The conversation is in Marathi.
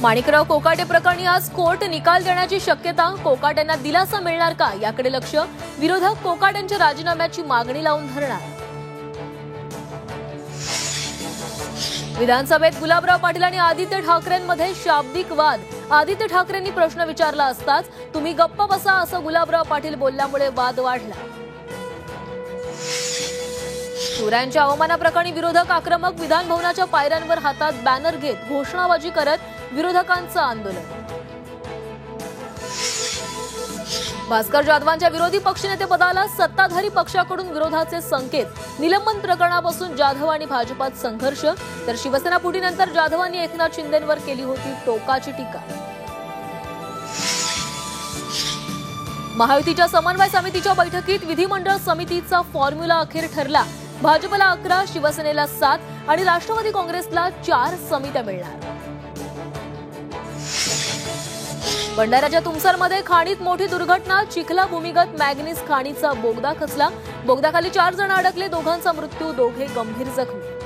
माणिकराव कोकाटे प्रकरणी आज कोर्ट निकाल देण्याची शक्यता. कोकाटेंना दिलासा मिळणार का याकडे लक्ष. विरोधक कोकाटेंच्या राजीनाम्याची मागणी लावून धरणार. विधानसभेत गुलाबराव पाटील आणि आदित्य ठाकरेंमध्ये शाब्दिक वाद. आदित्य ठाकरेंनी प्रश्न विचारला असताच तुम्ही गप्प बसा असं गुलाबराव पाटील बोलल्यामुळे वाद वाढला. शिवरायांच्या अवमानाप्रकरणी विरोधक आक्रमक. विधान भवनाच्या पायऱ्यांवर हातात बॅनर घेत घोषणाबाजी करत विरोधकांचं आंदोलन. भास्कर जाधवांच्या विरोधी पक्षनेतेपदाला सत्ताधारी पक्षाकडून विरोधाचे संकेत. निलंबन प्रकरणापासून जाधव आणि भाजपात संघर्ष. तर शिवसेना फुटीनंतर जाधवांनी एकनाथ शिंदेंवर केली होती टोकाची टीका. महायुतीच्या समन्वय समितीच्या बैठकीत विधिमंडळ समितीचा फॉर्म्युला अखेर ठरला. भाजपला 11, शिवसेनेला 7 आणि राष्ट्रवादी काँग्रेसला 4 समित्या मिळणार. भंडाऱ्याच्या तुमसरमध्ये खाणीत मोठी दुर्घटना. चिखला भूमिगत मॅग्नीज खाणीचा बोगदा खचला. बोगदाखाली 4 जण अडकले. दोघांचा मृत्यू, दोघे गंभीर जखमी.